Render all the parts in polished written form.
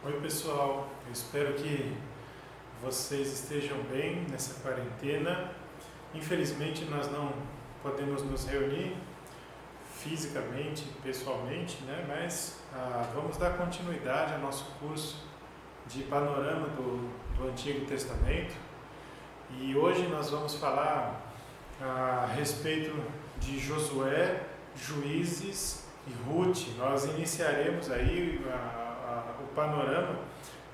Oi pessoal, eu espero que vocês estejam bem nessa quarentena. Infelizmente nós não podemos nos reunir fisicamente, pessoalmente, né? Mas vamos dar continuidade ao nosso curso de panorama do Antigo Testamento. E hoje nós vamos falar a respeito de Josué, Juízes e Ruth. Nós iniciaremos aí o panorama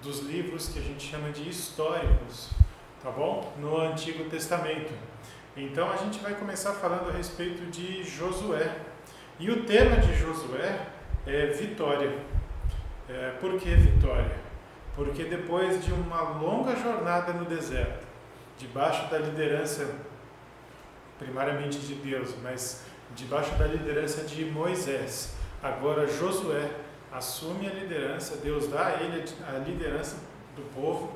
dos livros que a gente chama de históricos, tá bom? No Antigo Testamento. Então a gente vai começar falando a respeito de Josué. E o tema de Josué é vitória. Por que vitória? Porque depois de uma longa jornada no deserto, debaixo da liderança, primariamente de Deus, mas debaixo da liderança de Moisés, agora Josué assume a liderança, Deus dá a ele a liderança do povo,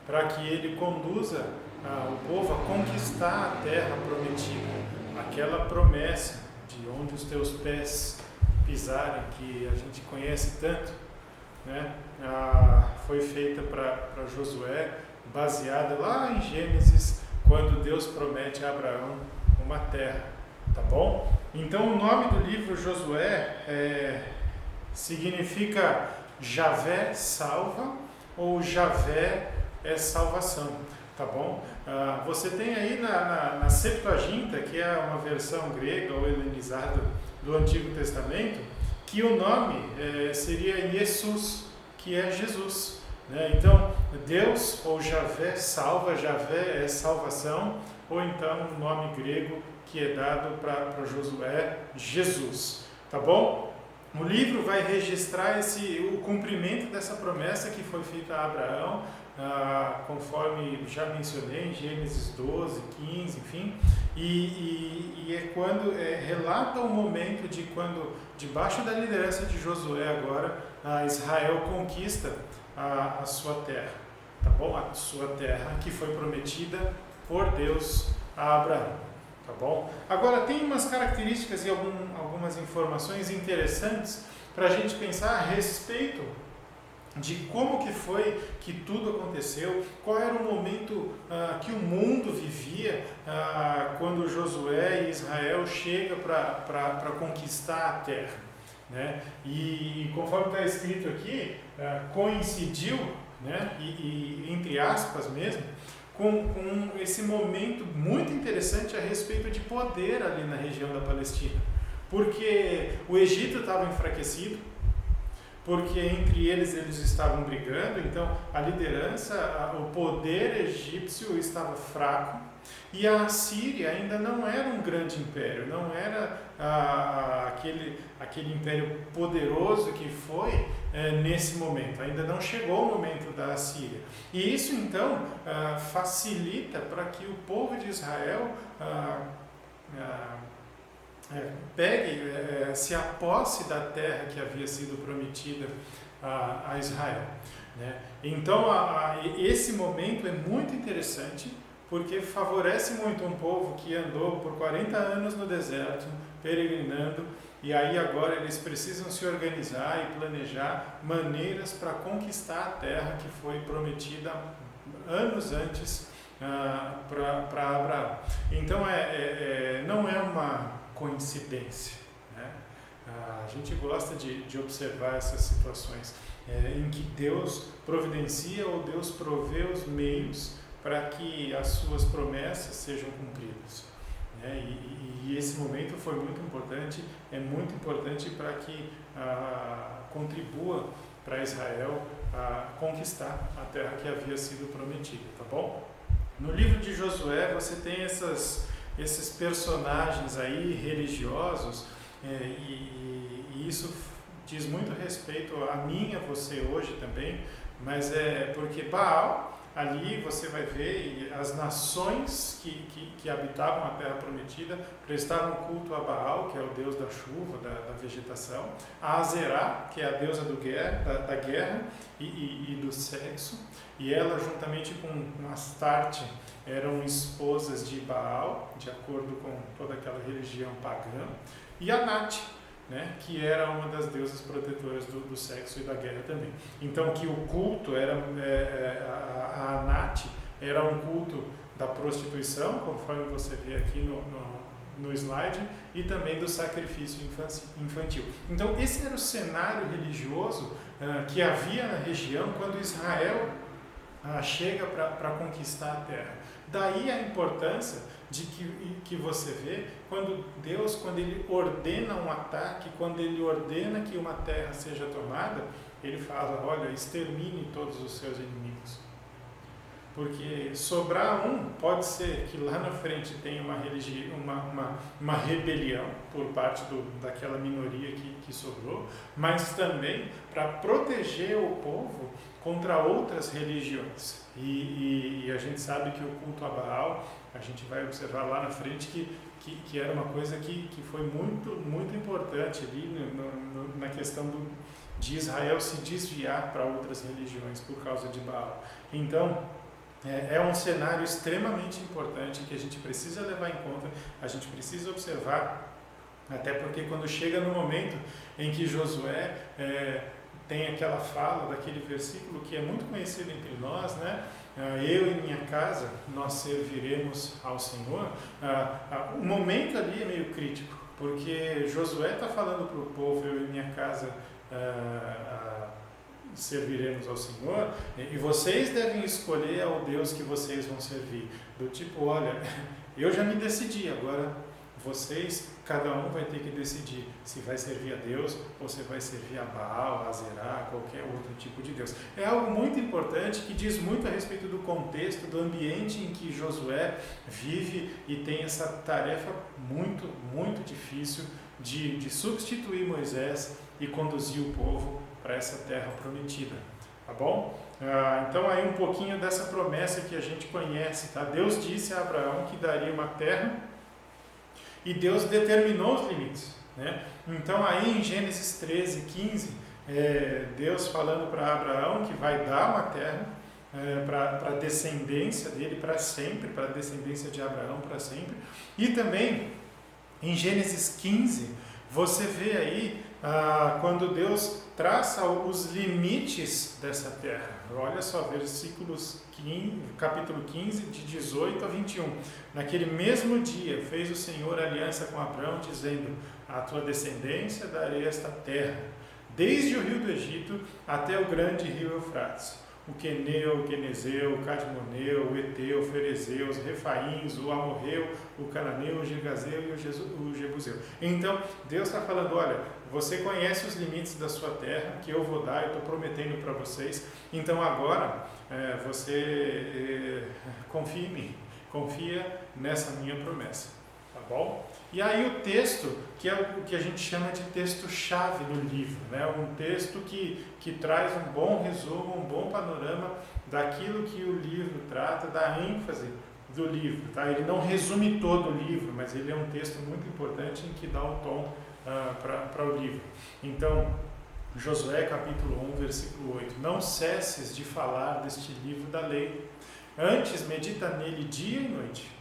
para que ele conduza o povo a conquistar a terra prometida, aquela promessa de onde os teus pés pisarem, que a gente conhece tanto, né? Foi feita para Josué, baseada lá em Gênesis, quando Deus promete a Abraão uma terra, tá bom? Então o nome do livro Josué significa Javé salva ou Javé é salvação, tá bom? Você tem aí na Septuaginta, que é uma versão grega ou helenizada do Antigo Testamento, que o nome seria Jesus, que é Jesus, né? Então, Deus ou Javé salva, Javé é salvação, ou então o nome grego que é dado para Josué, Jesus, tá bom? O livro vai registrar o cumprimento dessa promessa que foi feita a Abraão, conforme já mencionei, em Gênesis 12, 15, enfim, e é quando relata o momento de quando, debaixo da liderança de Josué agora, Israel conquista a sua terra, tá bom? A sua terra que foi prometida por Deus a Abraão. Tá bom? Agora, tem umas características e algumas informações interessantes para a gente pensar a respeito de como que foi que tudo aconteceu, qual era o momento que o mundo vivia quando Josué e Israel chegam para conquistar a terra, né? E conforme está escrito aqui, coincidiu, né? E entre aspas mesmo, com esse momento muito interessante a respeito de poder ali na região da Palestina. Porque o Egito estava enfraquecido, porque entre eles estavam brigando, então a liderança, o poder egípcio estava fraco, e a Assíria ainda não era um grande império, não era aquele império poderoso que foi nesse momento, ainda não chegou o momento da Assíria. E isso então facilita para que o povo de Israel se aposse da terra que havia sido prometida a Israel, né? Então esse momento é muito interessante, porque favorece muito um povo que andou por 40 anos no deserto, peregrinando, e aí agora eles precisam se organizar e planejar maneiras para conquistar a terra que foi prometida anos antes para Abraão. Então não é uma coincidência, né? A gente gosta de observar essas situações em que Deus providencia ou Deus provê os meios para que as suas promessas sejam cumpridas, né? E esse momento foi muito importante, é muito importante para que contribua para Israel conquistar a terra que havia sido prometida, tá bom? No livro de Josué você tem esses personagens aí religiosos, e isso diz muito respeito a mim e a você hoje também, mas porque Baal, ali você vai ver as nações que habitavam a terra prometida prestavam culto a Baal, que é o deus da chuva, da vegetação, a Azerá, que é a deusa da guerra e do sexo, e ela juntamente com Astarte eram esposas de Baal, de acordo com toda aquela religião pagã, e Anat, né, que era uma das deusas protetoras do sexo e da guerra também. Então, que o culto era, a Anat era um culto da prostituição, conforme você vê aqui no slide, e também do sacrifício infantil. Então, esse era o cenário religioso que havia na região quando Israel chega para conquistar a terra. Daí a importância de que você vê quando Deus, quando Ele ordena um ataque, quando Ele ordena que uma terra seja tomada, Ele fala, olha, extermine todos os seus inimigos. Porque sobrar um, pode ser que lá na frente tenha uma rebelião por parte daquela minoria que sobrou, mas também para proteger o povo contra outras religiões. E a gente sabe que o culto a Baal, a gente vai observar lá na frente que era uma coisa que foi muito, muito importante ali na questão de Israel se desviar para outras religiões por causa de Baal. Então, é um cenário extremamente importante que a gente precisa levar em conta, a gente precisa observar, até porque quando chega no momento em que Josué tem aquela fala daquele versículo que é muito conhecido entre nós, né? Eu e minha casa, nós serviremos ao Senhor. O momento ali é meio crítico, porque Josué está falando para o povo, eu e minha casa serviremos ao Senhor, e vocês devem escolher ao Deus que vocês vão servir. Do tipo, olha, eu já me decidi, agora vocês, cada um vai ter que decidir se vai servir a Deus ou se vai servir a Baal, a Azerá, qualquer outro tipo de Deus. É algo muito importante que diz muito a respeito do contexto, do ambiente em que Josué vive e tem essa tarefa muito, muito difícil de substituir Moisés e conduzir o povo para essa terra prometida, tá bom? Então aí um pouquinho dessa promessa que a gente conhece, tá? Deus disse a Abraão que daria uma terra e Deus determinou os limites, né? Então aí em Gênesis 13, 15, Deus falando para Abraão que vai dar uma terra para a descendência dele para sempre, para a descendência de Abraão para sempre. E também em Gênesis 15, você vê aí quando Deus traça os limites dessa terra. Olha só, versículos 15, capítulo 15, de 18 a 21. Naquele mesmo dia fez o Senhor aliança com Abraão, dizendo, à tua descendência darei esta terra, desde o rio do Egito até o grande rio Eufrates. O Queneu, o Quenezeu, o Cadmoneu, o Eteu, o Ferezeu, os Refaíns, o Amorreu, o Cananeu, o Girgazeu e o Jebuseu. Então, Deus está falando, olha, você conhece os limites da sua terra, que eu vou dar, eu estou prometendo para vocês, então agora você confia em mim, confia nessa minha promessa, tá bom? E aí o texto, que é o que a gente chama de texto-chave no livro, né? Um texto que traz um bom resumo, um bom panorama daquilo que o livro trata, da ênfase do livro. Tá? Ele não resume todo o livro, mas ele é um texto muito importante em que dá um tom para o livro. Então, Josué capítulo 1, versículo 8. Não cesses de falar deste livro da lei, antes medita nele dia e noite,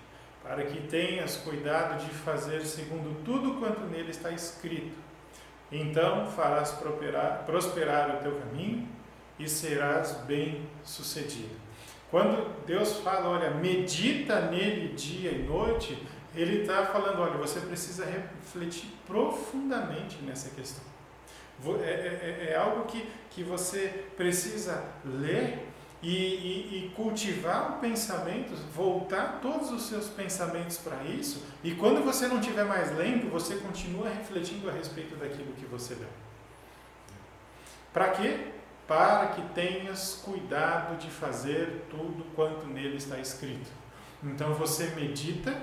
para que tenhas cuidado de fazer segundo tudo quanto nele está escrito. Então farás prosperar o teu caminho e serás bem-sucedido. Quando Deus fala, olha, medita nele dia e noite, Ele está falando, olha, você precisa refletir profundamente nessa questão. É algo que você precisa ler e cultivar o pensamento, voltar todos os seus pensamentos para isso, e quando você não estiver mais lendo, você continua refletindo a respeito daquilo que você leu. Para quê? Para que tenhas cuidado de fazer tudo quanto nele está escrito. Então você medita,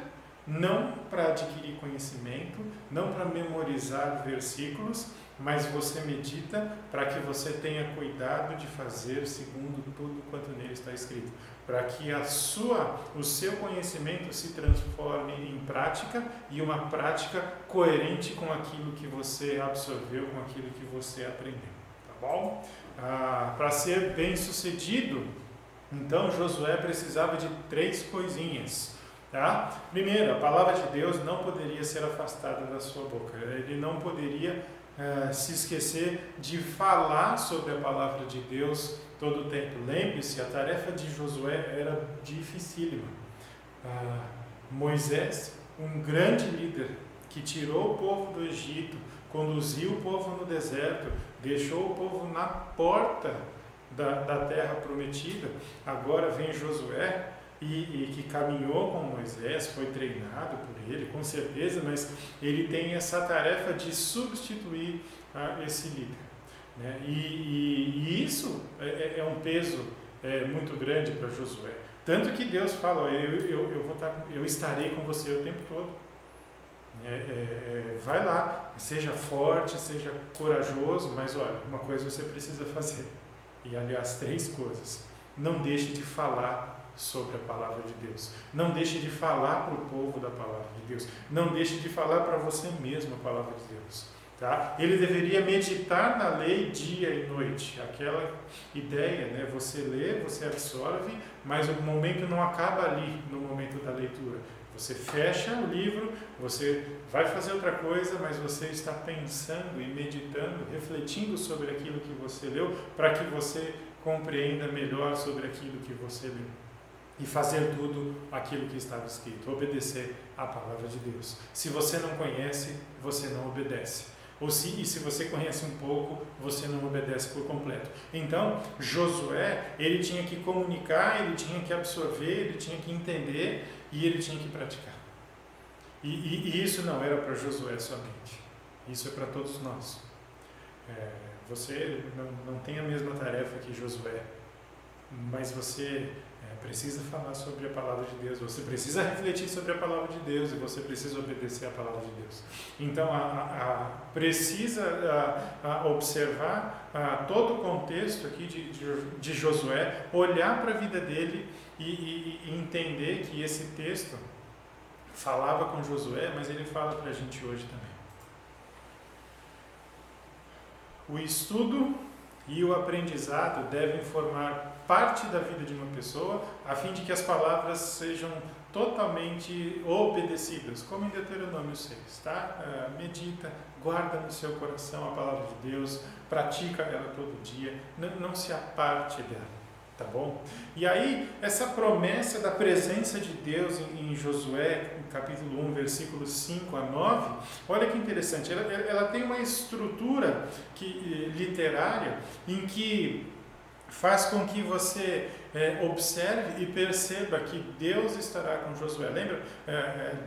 não para adquirir conhecimento, não para memorizar versículos, mas você medita para que você tenha cuidado de fazer segundo tudo quanto nele está escrito, para que o seu conhecimento se transforme em prática, e uma prática coerente com aquilo que você absorveu, com aquilo que você aprendeu, tá bom? Para ser bem sucedido, então Josué precisava de 3 coisinhas. Tá? Primeiro, a palavra de Deus não poderia ser afastada da sua boca. Ele não poderia se esquecer de falar sobre a palavra de Deus todo o tempo. Lembre-se, a tarefa de Josué era dificílima. Moisés, um grande líder que tirou o povo do Egito, conduziu o povo no deserto, deixou o povo na porta da terra prometida. Agora vem Josué e que caminhou com Moisés, foi treinado por ele, com certeza, mas ele tem essa tarefa de substituir esse líder, né? E isso é um peso muito grande para Josué. Tanto que Deus fala, eu estarei com você o tempo todo. Vai lá, seja forte, seja corajoso, mas olha, uma coisa você precisa fazer. E aliás, 3 coisas. Não deixe de falar sobre a palavra de Deus. Não deixe de falar para o povo da palavra de Deus. Não deixe de falar para você mesmo a palavra de Deus. Tá? Ele deveria meditar na lei dia e noite. Aquela ideia, né? Você lê, você absorve, mas o momento não acaba ali, no momento da leitura. Você fecha o livro, você vai fazer outra coisa, mas você está pensando e meditando, refletindo sobre aquilo que você leu, para que você compreenda melhor sobre aquilo que você leu. E fazer tudo aquilo que estava escrito, obedecer à palavra de Deus. Se você não conhece, você não obedece. E se você conhece um pouco, você não obedece por completo. Então, Josué, ele tinha que comunicar, ele tinha que absorver, ele tinha que entender e ele tinha que praticar. E isso não era para Josué somente. Isso é para todos nós. Você não tem a mesma tarefa que Josué, mas você precisa falar sobre a palavra de Deus, você precisa refletir sobre a palavra de Deus e você precisa obedecer à palavra de Deus. Então, precisa observar todo o contexto aqui de Josué, olhar para a vida dele e entender que esse texto falava com Josué, mas ele fala para a gente hoje também. O estudo e o aprendizado devem formar parte da vida de uma pessoa, a fim de que as palavras sejam totalmente obedecidas, como em Deuteronômio 6, tá? Medita, guarda no seu coração a palavra de Deus, pratica ela todo dia, não se aparte dela, tá bom? E aí, essa promessa da presença de Deus em Josué, capítulo 1, versículos 5 a 9, olha que interessante, ela tem uma estrutura literária em que faz com que você observe e perceba que Deus estará com Josué. Lembra?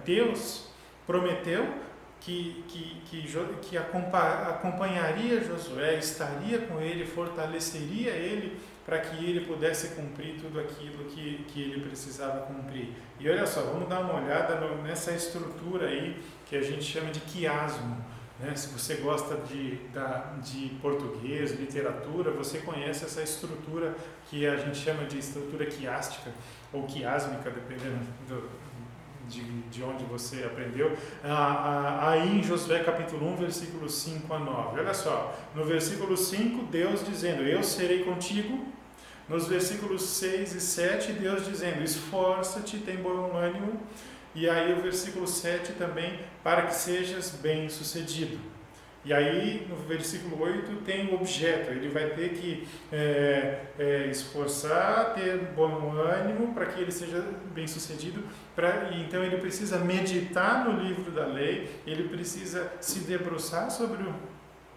Deus prometeu que acompanharia Josué, estaria com ele, fortaleceria ele para que ele pudesse cumprir tudo aquilo que ele precisava cumprir. E olha só, vamos dar uma olhada nessa estrutura aí que a gente chama de quiasmo. Se você gosta de português, literatura, você conhece essa estrutura que a gente chama de estrutura quiástica ou quiásmica, dependendo de onde você aprendeu. Aí em Josué capítulo 1, versículos 5 a 9. Olha só, no versículo 5, Deus dizendo, eu serei contigo. Nos versículos 6 e 7, Deus dizendo, esforça-te, tem bom ânimo. E aí o versículo 7 também, para que sejas bem-sucedido. E aí no versículo 8 tem o objeto, ele vai ter que esforçar, ter bom ânimo para que ele seja bem-sucedido. Então ele precisa meditar no livro da lei, ele precisa se debruçar sobre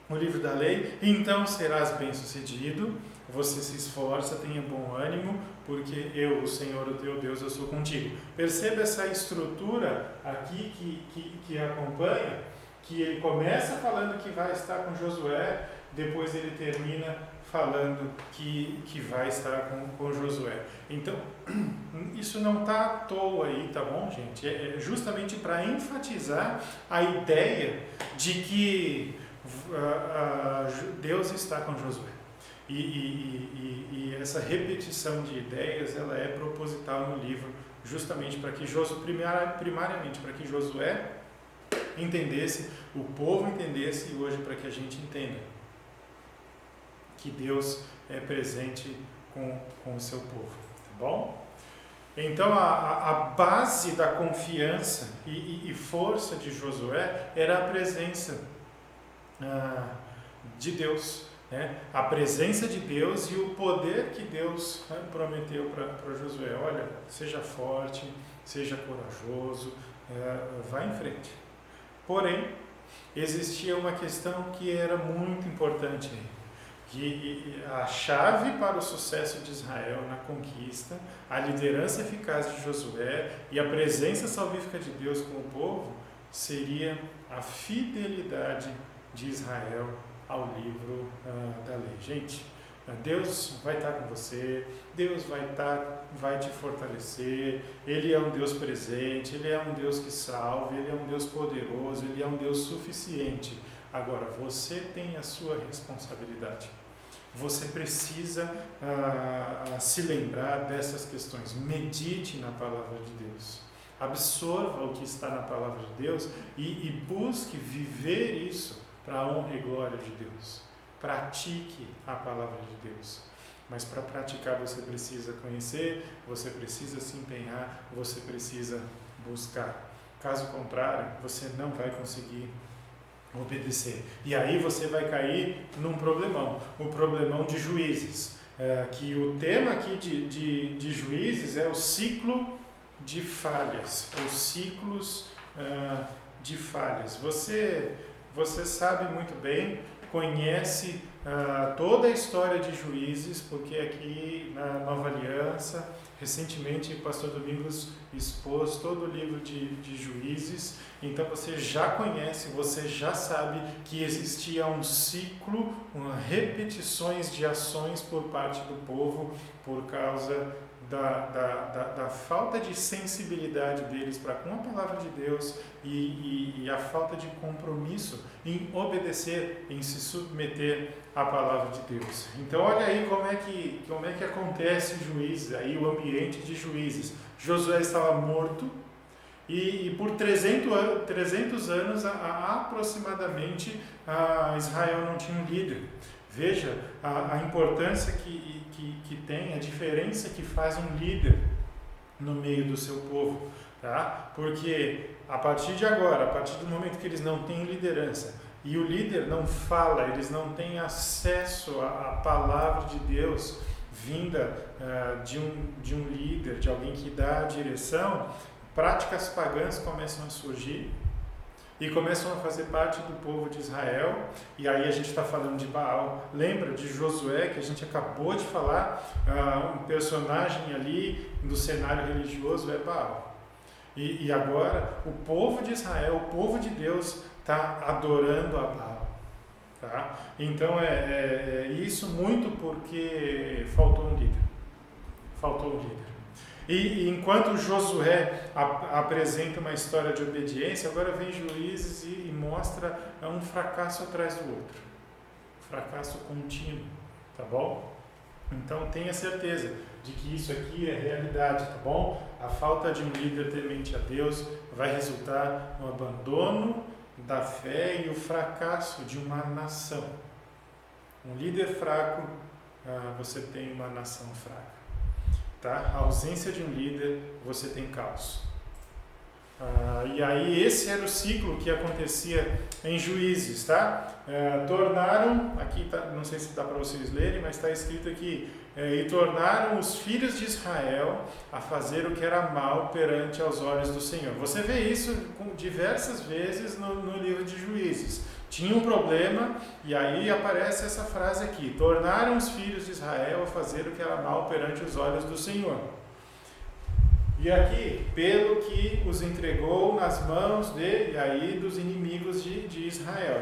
o livro da lei, então serás bem-sucedido. Você se esforça, tenha bom ânimo, porque eu, o Senhor, o teu Deus, eu sou contigo. Perceba essa estrutura aqui que acompanha, que ele começa falando que vai estar com Josué, depois ele termina falando que vai estar com Josué. Então, isso não está à toa aí, tá bom, gente? É justamente para enfatizar a ideia de que Deus está com Josué. E essa repetição de ideias, ela é proposital no livro, justamente para que primariamente para que Josué entendesse, o povo entendesse, e hoje para que a gente entenda que Deus é presente com o seu povo, tá bom? Então a base da confiança e força de Josué era a presença de Deus, né? A presença de Deus e o poder que Deus prometeu para Josué. Olha, seja forte, seja corajoso, vá em frente. Porém, existia uma questão que era muito importante, que a chave para o sucesso de Israel na conquista, a liderança eficaz de Josué e a presença salvífica de Deus com o povo, seria a fidelidade de Israel ao livro da lei. Gente, Deus vai estar com você, Deus vai te fortalecer, Ele é um Deus presente, Ele é um Deus que salva, Ele é um Deus poderoso, Ele é um Deus suficiente. Agora, você tem a sua responsabilidade. Você precisa se lembrar dessas questões. Medite na palavra de Deus. Absorva o que está na palavra de Deus e busque viver isso para a honra e glória de Deus. Pratique a palavra de Deus. Mas para praticar você precisa conhecer, você precisa se empenhar, você precisa buscar. Caso contrário, você não vai conseguir obedecer. E aí você vai cair num problemão, o problemão de Juízes. Que o tema aqui de Juízes é o ciclo de falhas, os ciclos de falhas. Você sabe muito bem, conhece toda a história de Juízes, porque aqui na Nova Aliança, recentemente o pastor Domingos expôs todo o livro de Juízes, então você já conhece, você já sabe que existia um ciclo, repetições de ações por parte do povo por causa da falta de sensibilidade deles para com a palavra de Deus e a falta de compromisso em obedecer, em se submeter à palavra de Deus. Então olha aí como é que acontece Juízes, aí o ambiente de Juízes. Josué estava morto e por 300 anos aproximadamente Israel não tinha um líder. Veja a importância que tem, a diferença que faz um líder no meio do seu povo, tá? Porque a partir de agora, a partir do momento que eles não têm liderança e o líder não fala, eles não têm acesso à palavra de Deus vinda de um líder, de alguém que dá a direção, práticas pagãs começam a surgir e começam a fazer parte do povo de Israel. E aí a gente está falando de Baal. Lembra de Josué, que a gente acabou de falar? Um personagem ali no cenário religioso é Baal. E agora o povo de Israel, o povo de Deus, está adorando a Baal. Tá? Então é isso muito porque faltou um líder. Faltou um líder. E enquanto Josué apresenta uma história de obediência, agora vem Juízes e mostra um fracasso atrás do outro. Fracasso contínuo, tá bom? Então tenha certeza de que isso aqui é realidade, tá bom? A falta de um líder temente a Deus vai resultar no abandono da fé e o fracasso de uma nação. Um líder fraco, você tem uma nação fraca. Tá? A ausência de um líder, você tem caos. E aí esse era o ciclo que acontecia em Juízes, tá? Tornaram, aqui tá, não sei se dá para vocês lerem, mas está escrito aqui, e tornaram os filhos de Israel a fazer o que era mal perante aos olhos do Senhor. Você vê isso diversas vezes no livro de Juízes. Tinha um problema e aí aparece essa frase aqui: tornaram os filhos de Israel a fazer o que era mal perante os olhos do Senhor. E aqui, pelo que os entregou nas mãos dos inimigos de Israel.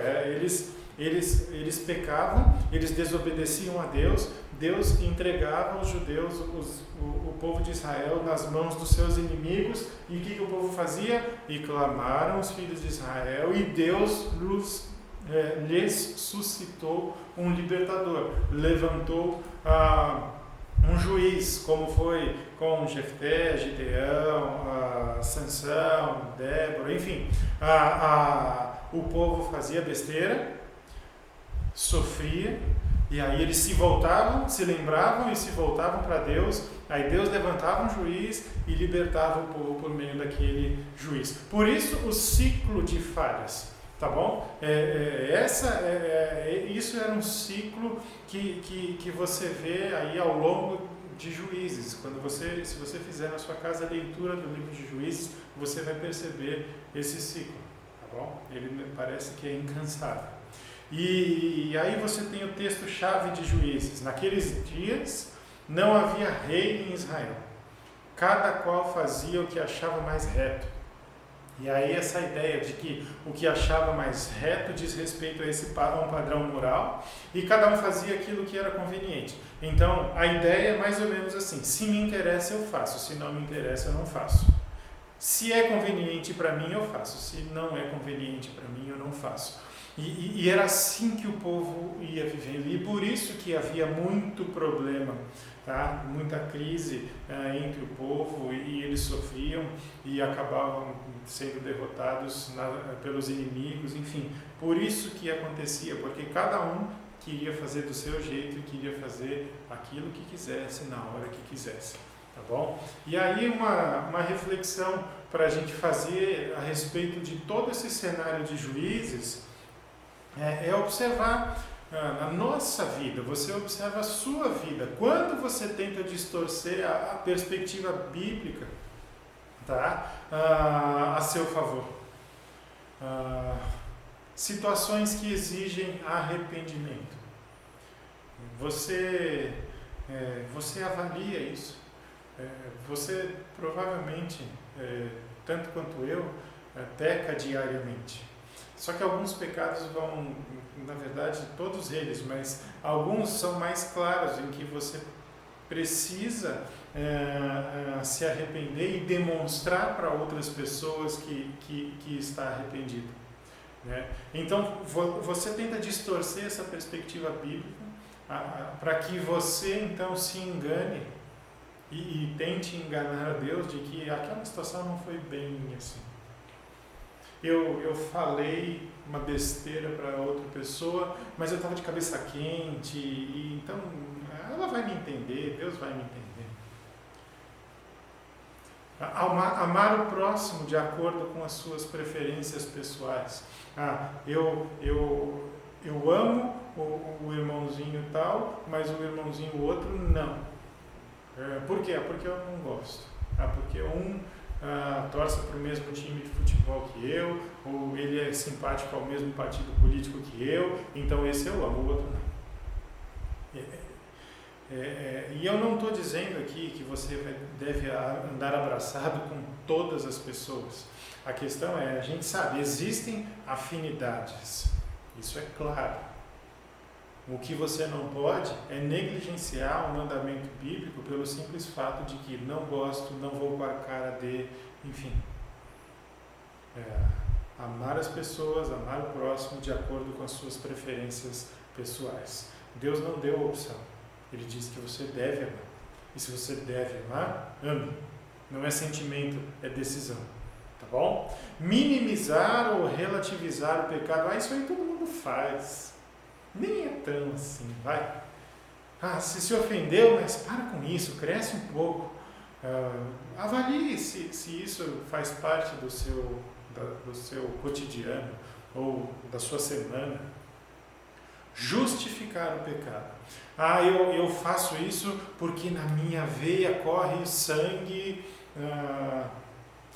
Eles pecavam, eles desobedeciam a Deus, Deus entregava os judeus, o povo de Israel, nas mãos dos seus inimigos. E o que o povo fazia? E clamaram os filhos de Israel e Deus lhes suscitou um libertador, levantou um juiz, como foi com Jefté, Gideão, Sansão, Débora, enfim. O povo fazia besteira, sofria, E aí eles se voltavam, se lembravam e se voltavam para Deus. Aí Deus levantava um juiz e libertava o povo por meio daquele juiz. Por isso o ciclo de falhas, tá bom? Isso era um ciclo que você vê aí ao longo de Juízes. Se você fizer na sua casa a leitura do livro de Juízes, você vai perceber esse ciclo, tá bom? Ele parece que é incansável. E aí você tem o texto-chave de Juízes. Naqueles dias não havia rei em Israel. Cada qual fazia o que achava mais reto. E aí essa ideia de que o que achava mais reto diz respeito a um padrão moral, e cada um fazia aquilo que era conveniente. Então a ideia é mais ou menos assim: se me interessa eu faço, se não me interessa eu não faço. Se é conveniente para mim eu faço, se não é conveniente para mim eu não faço. E era assim que o povo ia vivendo, e por isso que havia muito problema, tá? Muita crise entre o povo, e eles sofriam e acabavam sendo derrotados pelos inimigos, enfim. Por isso que acontecia, porque cada um queria fazer do seu jeito e queria fazer aquilo que quisesse, na hora que quisesse, tá bom? E aí uma reflexão para a gente fazer a respeito de todo esse cenário de Juízes, é observar a nossa vida. Você observa a sua vida. Quando você tenta distorcer a perspectiva bíblica, tá? A seu favor. Situações que exigem arrependimento. Você avalia isso. Você provavelmente, tanto quanto eu, peca diariamente. Só que alguns pecados vão, na verdade, todos eles, mas alguns são mais claros, em que você precisa se arrepender e demonstrar para outras pessoas que está arrependido, né? Então, você tenta distorcer essa perspectiva bíblica para que você, então, se engane e tente enganar a Deus de que aquela situação não foi bem assim. Eu falei uma besteira para outra pessoa, mas eu estava de cabeça quente, e então ela vai me entender, Deus vai me entender. Amar o próximo de acordo com as suas preferências pessoais. Eu amo o irmãozinho tal, mas o irmãozinho outro não. Por quê? Porque eu não gosto. Porque torce para o mesmo time de futebol que eu, ou ele é simpático ao mesmo partido político que eu, então esse eu amo, o outro não. E eu não estou dizendo aqui que você deve andar abraçado com todas as pessoas. A questão a gente sabe, existem afinidades, isso é claro. O que você não pode é negligenciar o mandamento bíblico pelo simples fato de que não gosto, não vou com a cara de, enfim. Amar as pessoas, amar o próximo de acordo com as suas preferências pessoais. Deus não deu a opção. Ele diz que você deve amar. E se você deve amar, ame. Não é sentimento, é decisão. Tá bom? Minimizar ou relativizar o pecado. Isso aí todo mundo faz. Nem é tão assim, vai. Se ofendeu, mas para com isso, cresce um pouco. Avalie se isso faz parte do seu cotidiano ou da sua semana. Justificar o pecado. Eu faço isso porque na minha veia corre sangue,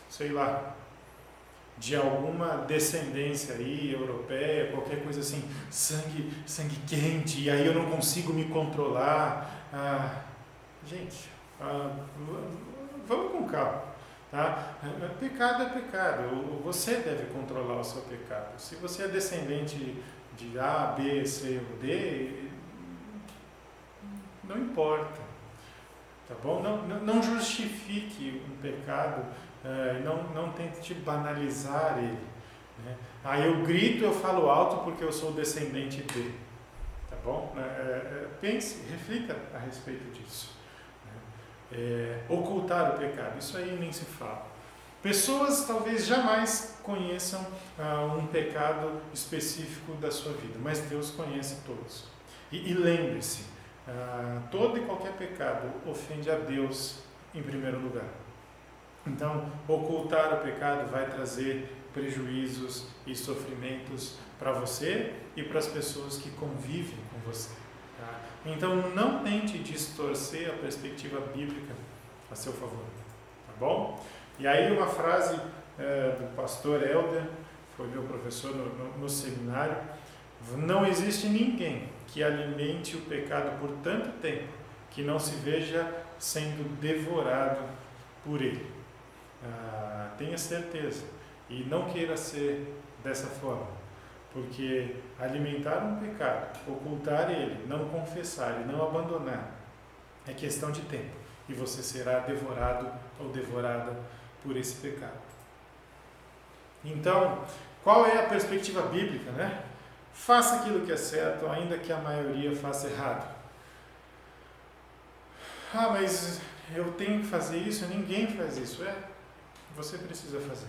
sei lá, de alguma descendência aí, europeia, qualquer coisa assim, sangue quente, e aí eu não consigo me controlar. Gente, vamos com calma, tá? Pecado é pecado, você deve controlar o seu pecado. Se você é descendente de A, B, C ou D, não importa, tá bom? Não justifique um pecado. Não tente banalizar ele, né? Eu grito, eu falo alto porque eu sou descendente de, tá bom? Pense, reflita a respeito disso, né? Ocultar o pecado, isso aí nem se fala. Pessoas talvez jamais conheçam um pecado específico da sua vida, mas Deus conhece todos. E lembre-se, todo e qualquer pecado ofende a Deus em primeiro lugar. Então, ocultar o pecado vai trazer prejuízos e sofrimentos para você e para as pessoas que convivem com você. Tá? Então, não tente distorcer a perspectiva bíblica a seu favor. Tá bom? E aí uma frase do pastor Helder, foi meu professor no seminário: não existe ninguém que alimente o pecado por tanto tempo que não se veja sendo devorado por ele. Tenha certeza e não queira ser dessa forma, porque alimentar um pecado, ocultar ele, não confessar e não abandonar é questão de tempo, e você será devorado ou devorada por esse pecado. Então, qual é a perspectiva bíblica, né? Faça aquilo que é certo, ainda que a maioria faça errado. Mas eu tenho que fazer isso, ninguém faz isso. Você precisa fazer.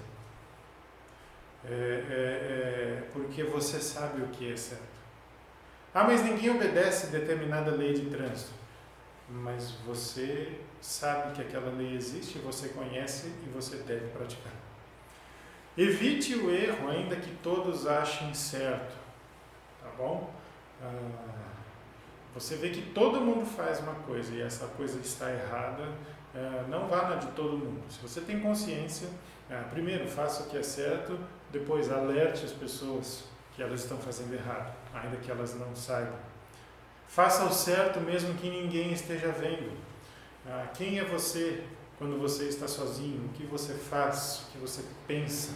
Porque você sabe o que é certo. Mas ninguém obedece determinada lei de trânsito. Mas você sabe que aquela lei existe, você conhece e você deve praticar. Evite o erro, ainda que todos achem certo. Tá bom? Você vê que todo mundo faz uma coisa e essa coisa está errada, não vá na de todo mundo. Se você tem consciência, primeiro faça o que é certo, depois alerte as pessoas que elas estão fazendo errado, ainda que elas não saibam. Faça o certo mesmo que ninguém esteja vendo. Quem é você quando você está sozinho? O que você faz? O que você pensa?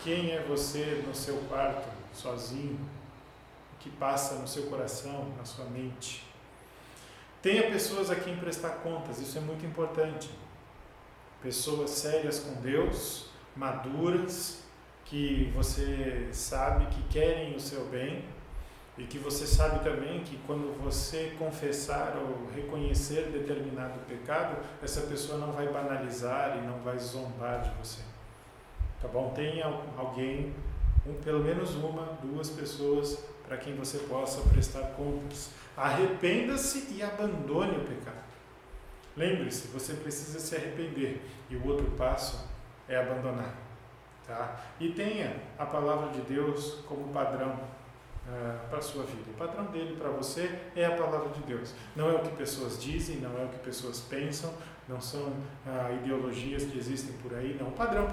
Quem é você no seu quarto, sozinho? O que passa no seu coração, na sua mente? Tenha pessoas a quem prestar contas, isso é muito importante. Pessoas sérias com Deus, maduras, que você sabe que querem o seu bem, e que você sabe também que quando você confessar ou reconhecer determinado pecado, essa pessoa não vai banalizar e não vai zombar de você. Tá bom? Tenha alguém, pelo menos uma, duas pessoas para quem você possa prestar contas. Arrependa-se e abandone o pecado. Lembre-se, você precisa se arrepender e o outro passo é abandonar. Tá? E tenha a palavra de Deus como padrão para a sua vida. O padrão dele para você é a palavra de Deus. Não é o que pessoas dizem, não é o que pessoas pensam, não são ideologias que existem por aí, não. O padrão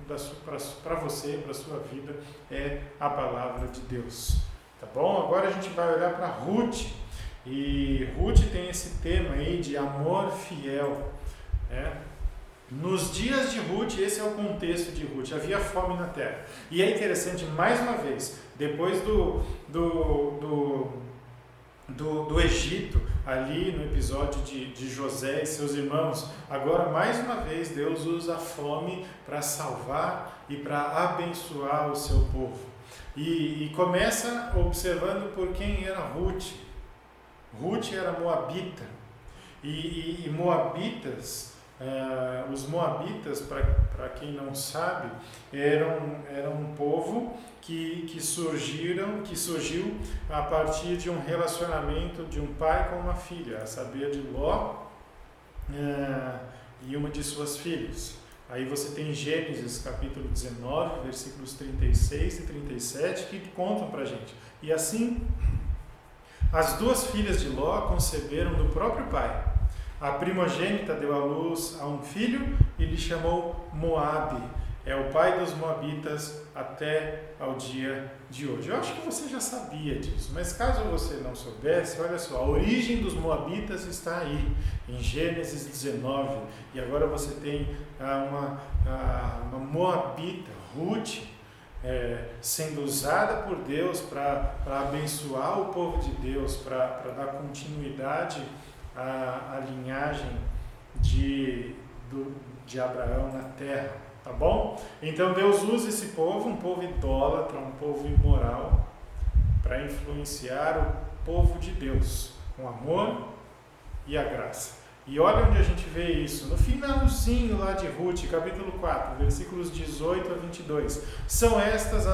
para você, para a sua vida, é a palavra de Deus. Tá bom? Agora a gente vai olhar para Ruth. E Ruth tem esse tema aí de amor fiel. Nos dias de Ruth, esse é o contexto de Ruth, havia fome na terra. E é interessante, mais uma vez, depois do Egito, ali no episódio de José e seus irmãos, agora mais uma vez Deus usa a fome para salvar e para abençoar o seu povo. E começa observando por quem era Ruth. Ruth era moabita. E Moabitas... os moabitas, para quem não sabe, eram um povo que surgiu a partir de um relacionamento de um pai com uma filha, a saber, de Ló e uma de suas filhas. Aí você tem Gênesis capítulo 19, versículos 36 e 37, que contam para a gente. E assim, as duas filhas de Ló conceberam do próprio pai. A primogênita deu à luz a um filho e lhe chamou Moabe. É o pai dos moabitas até ao dia de hoje. Eu acho que você já sabia disso, mas caso você não soubesse, olha só, a origem dos moabitas está aí, em Gênesis 19. E agora você tem uma moabita, Ruth, sendo usada por Deus para abençoar o povo de Deus, para dar continuidade a linhagem de Abraão na terra, tá bom? Então Deus usa esse povo, um povo idólatra, um povo imoral, para influenciar o povo de Deus com amor e a graça. E olha onde a gente vê isso, no finalzinho lá de Ruth, capítulo 4, versículos 18 a 22. São estas,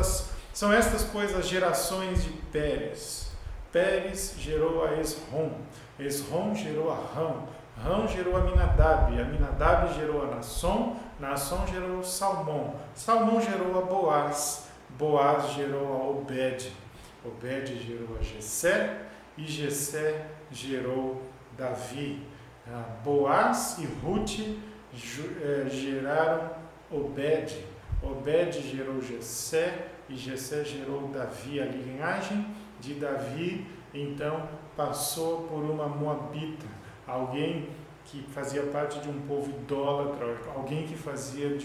pois, as gerações de Pérez. Pérez gerou a Esrom. Esrom gerou a Rão. Rão gerou a Aminadab. Aminadab gerou a Naasson. Naasson gerou Salmão. Salmão gerou a Boaz. Boaz gerou a Obed. Obed gerou a Jessé. E Jessé gerou Davi. Boaz e Ruth geraram Obed. Obed gerou Jessé. E Jessé gerou Davi. A linhagem de Davi, então, passou por uma moabita, alguém que fazia parte de um povo idólatra, alguém que fazia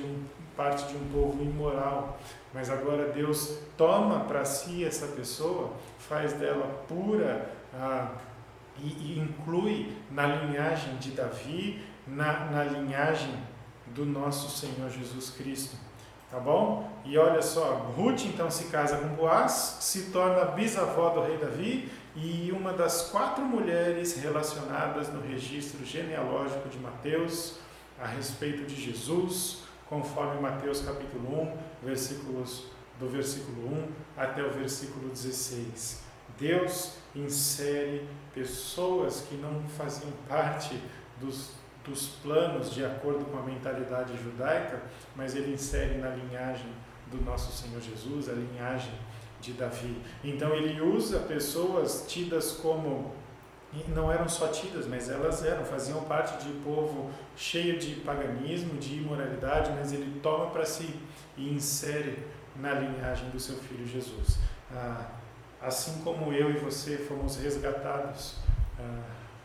parte de um povo imoral. Mas agora Deus toma para si essa pessoa, faz dela pura e inclui na linhagem de Davi, na linhagem do nosso Senhor Jesus Cristo. Tá bom? E olha só, Ruth então se casa com Boaz, se torna bisavó do rei Davi e uma das 4 mulheres relacionadas no registro genealógico de Mateus a respeito de Jesus, conforme Mateus capítulo 1, do versículo 1 até o versículo 16. Deus insere pessoas que não faziam parte dos planos de acordo com a mentalidade judaica, mas ele insere na linhagem do nosso Senhor Jesus, a linhagem de Davi. Então ele usa pessoas tidas como, não eram só tidas, mas elas faziam parte de povo cheio de paganismo, de imoralidade, mas ele toma para si e insere na linhagem do seu Filho Jesus. Assim como eu e você fomos resgatados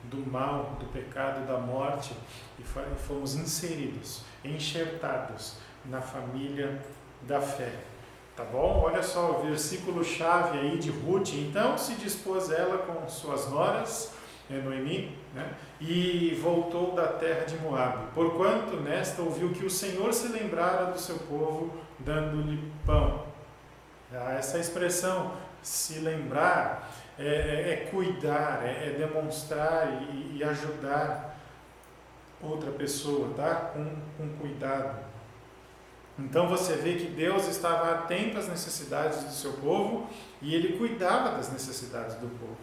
do mal, do pecado, da morte, e fomos inseridos, enxertados na família da fé. Tá bom? Olha só o versículo chave aí de Ruth. Então se dispôs ela com suas noras, Noemi, né? E voltou da terra de Moabe, porquanto nesta ouviu que o Senhor se lembrara do seu povo, dando-lhe pão. Essa expressão, se lembrar, é cuidar, é demonstrar e ajudar outra pessoa, tá? Com cuidado. Então você vê que Deus estava atento às necessidades do seu povo e ele cuidava das necessidades do povo.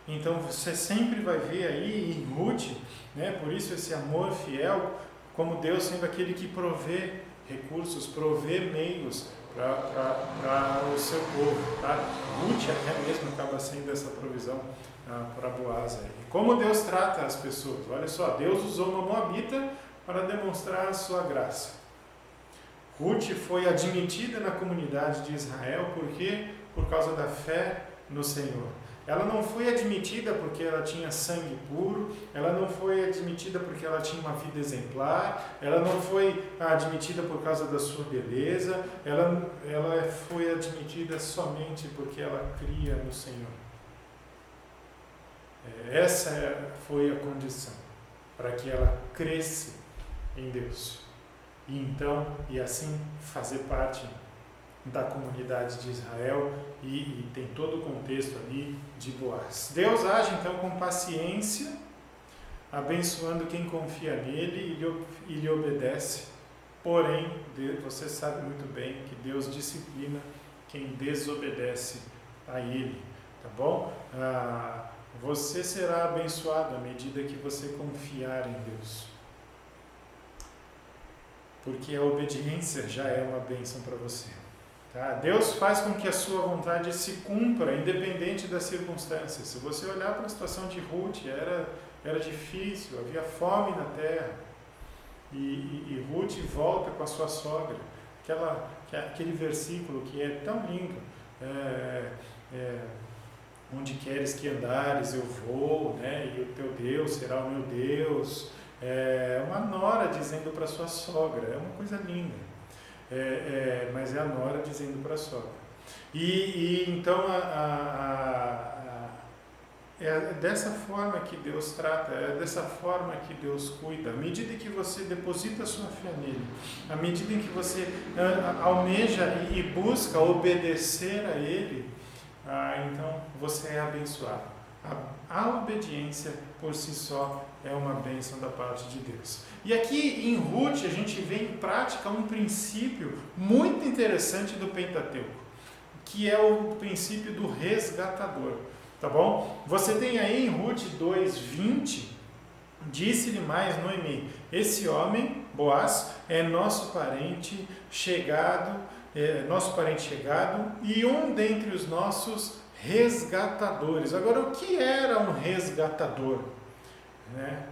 Então você sempre vai ver aí em Ruth, né, por isso esse amor fiel, como Deus sendo aquele que provê recursos, provê meios para o seu povo. Tá? Ruth até mesmo acaba sendo essa provisão para Boaz. E como Deus trata as pessoas? Olha só, Deus usou uma moabita para demonstrar a sua graça. Ruth foi admitida na comunidade de Israel por causa da fé no Senhor. Ela não foi admitida porque ela tinha sangue puro, ela não foi admitida porque ela tinha uma vida exemplar, ela não foi admitida por causa da sua beleza, ela foi admitida somente porque ela cria no Senhor. Essa foi a condição para que ela cresce em Deus. E assim fazer parte da comunidade de Israel e tem todo o contexto ali de Boaz. Deus age então com paciência, abençoando quem confia nele e lhe obedece. Porém, você sabe muito bem que Deus disciplina quem desobedece a ele, tá bom? Você será abençoado à medida que você confiar em Deus. Porque a obediência já é uma bênção para você. Tá? Deus faz com que a sua vontade se cumpra, independente das circunstâncias. Se você olhar para a situação de Ruth, era difícil, havia fome na terra. E Ruth volta com a sua sogra. Aquele versículo que é tão lindo. Onde queres que andares, eu vou, né? E o teu Deus será o meu Deus. Uma nora dizendo para sua sogra, é uma coisa linda, mas é a nora dizendo para a sogra. Então é dessa forma que Deus trata, é dessa forma que Deus cuida. À medida que você deposita a sua fé nele, à medida em que você almeja e busca obedecer a ele, então você é abençoado. A obediência por si só é uma bênção da parte de Deus. E aqui em Ruth a gente vê em prática um princípio muito interessante do Pentateuco, que é o princípio do resgatador. Tá bom? Você tem aí em Ruth 2:20, disse-lhe mais Noemi: esse homem, Boaz, é nosso parente chegado, e um dentre os nossos resgatadores. Agora, o que era um resgatador? Né?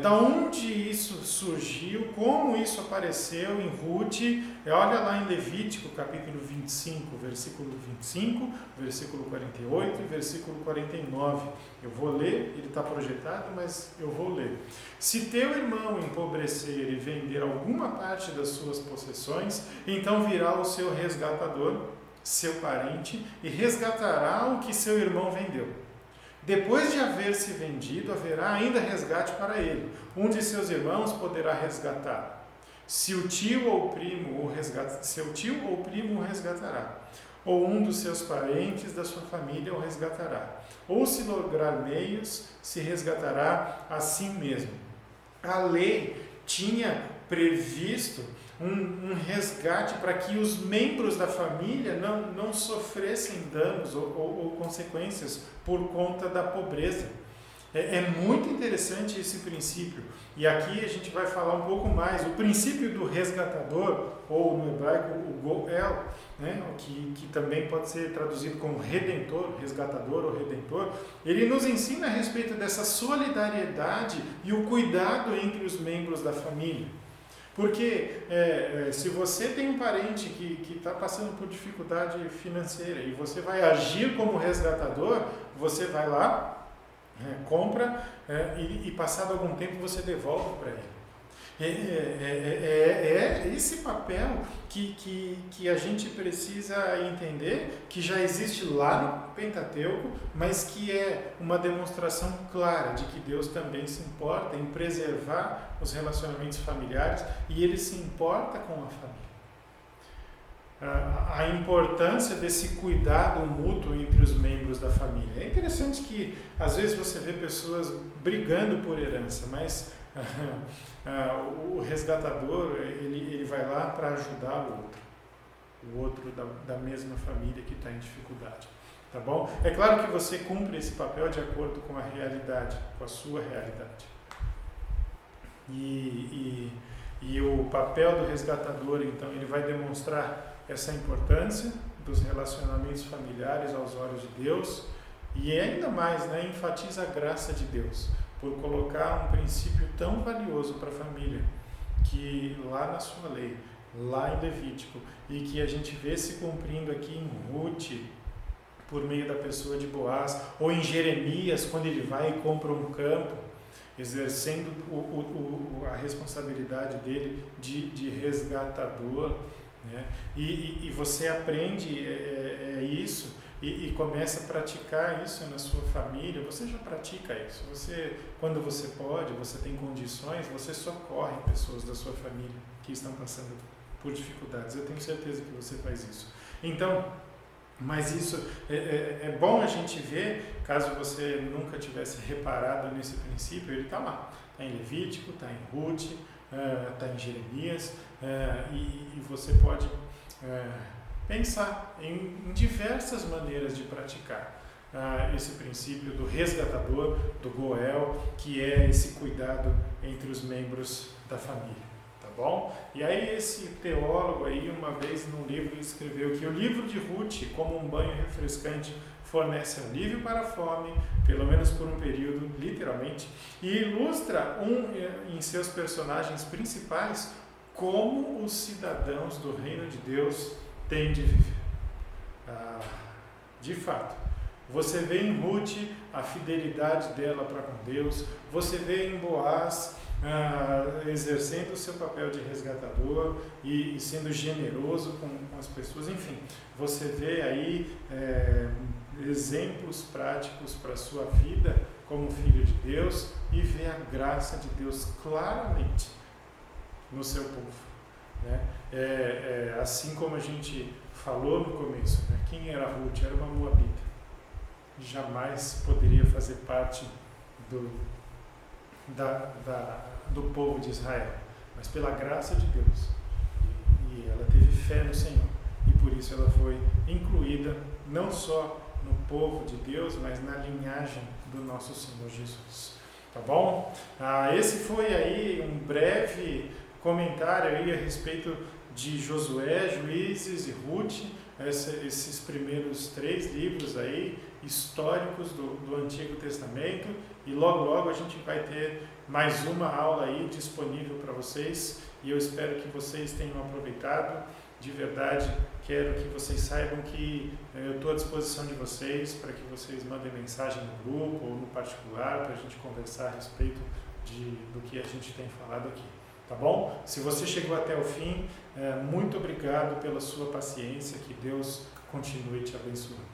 Da onde isso surgiu, como isso apareceu em Ruth? Olha lá em Levítico, capítulo 25, versículo 25, versículo 48 e versículo 49. Eu vou ler, ele está projetado, mas eu vou ler. Se teu irmão empobrecer e vender alguma parte das suas possessões, então virá o seu resgatador, seu parente, e resgatará o que seu irmão vendeu. Depois de haver se vendido, haverá ainda resgate para ele. Um de seus irmãos poderá resgatar. Seu tio ou primo o resgatará. Ou um dos seus parentes da sua família o resgatará. Ou se lograr meios, se resgatará a si mesmo. A lei tinha previsto um resgate para que os membros da família não sofressem danos ou consequências por conta da pobreza. É muito interessante esse princípio. E aqui a gente vai falar um pouco mais. O princípio do resgatador, ou no hebraico o goel, né, que também pode ser traduzido como redentor, resgatador ou redentor, ele nos ensina a respeito dessa solidariedade e o cuidado entre os membros da família. Porque se você tem um parente que está passando por dificuldade financeira e você vai agir como resgatador, você vai lá, compra e passado algum tempo você devolve para ele. É esse papel que a gente precisa entender, que já existe lá no Pentateuco, mas que é uma demonstração clara de que Deus também se importa em preservar os relacionamentos familiares e Ele se importa com a família. A importância desse cuidado mútuo entre os membros da família. É interessante que às vezes você vê pessoas brigando por herança, mas o resgatador ele vai lá para ajudar o outro da mesma família que está em dificuldade, tá bom? É claro que você cumpre esse papel de acordo com a realidade, com a sua realidade. E o papel do resgatador, então, ele vai demonstrar essa importância dos relacionamentos familiares aos olhos de Deus e ainda mais, né, enfatiza a graça de Deus por colocar um princípio tão valioso para a família, que lá na sua lei, lá em Levítico, e que a gente vê se cumprindo aqui em Ruth, por meio da pessoa de Boaz, ou em Jeremias, quando ele vai e compra um campo, exercendo a responsabilidade dele de resgatador, né? E você aprende isso, e começa a praticar isso na sua família. Você já pratica isso. Quando você pode, você tem condições, você socorre pessoas da sua família que estão passando por dificuldades. Eu tenho certeza que você faz isso. Então, mas isso é bom a gente ver, caso você nunca tivesse reparado nesse princípio, ele está lá. Está em Levítico, está em Ruth, está em Jeremias, e você pode pensar em diversas maneiras de praticar esse princípio do resgatador, do goel, que é esse cuidado entre os membros da família, tá bom? E aí esse teólogo aí, uma vez num livro, escreveu que o livro de Ruth, como um banho refrescante, fornece alívio para a fome, pelo menos por um período, literalmente, e ilustra em seus personagens principais como os cidadãos do reino de Deus têm de viver. De fato, você vê em Ruth a fidelidade dela para com Deus, você vê em Boaz exercendo o seu papel de resgatador e sendo generoso com as pessoas. Enfim, você vê aí exemplos práticos para a sua vida como filho de Deus e vê a graça de Deus claramente no seu povo, né? Assim como a gente falou no começo, né? Quem era Ruth? Era uma moabita. Jamais poderia fazer parte do povo de Israel, mas pela graça de Deus, e ela teve fé no Senhor, e por isso ela foi incluída não só no povo de Deus, mas na linhagem do nosso Senhor Jesus. Tá bom? Esse foi aí um breve comentário aí a respeito de Josué, Juízes e Ruth, esses primeiros 3 livros aí, históricos do Antigo Testamento, e logo a gente vai ter mais uma aula aí disponível para vocês, e eu espero que vocês tenham aproveitado. De verdade, quero que vocês saibam que eu estou à disposição de vocês para que vocês mandem mensagem no grupo ou no particular para a gente conversar a respeito do que a gente tem falado aqui. Tá bom? Se você chegou até o fim, muito obrigado pela sua paciência, que Deus continue te abençoando.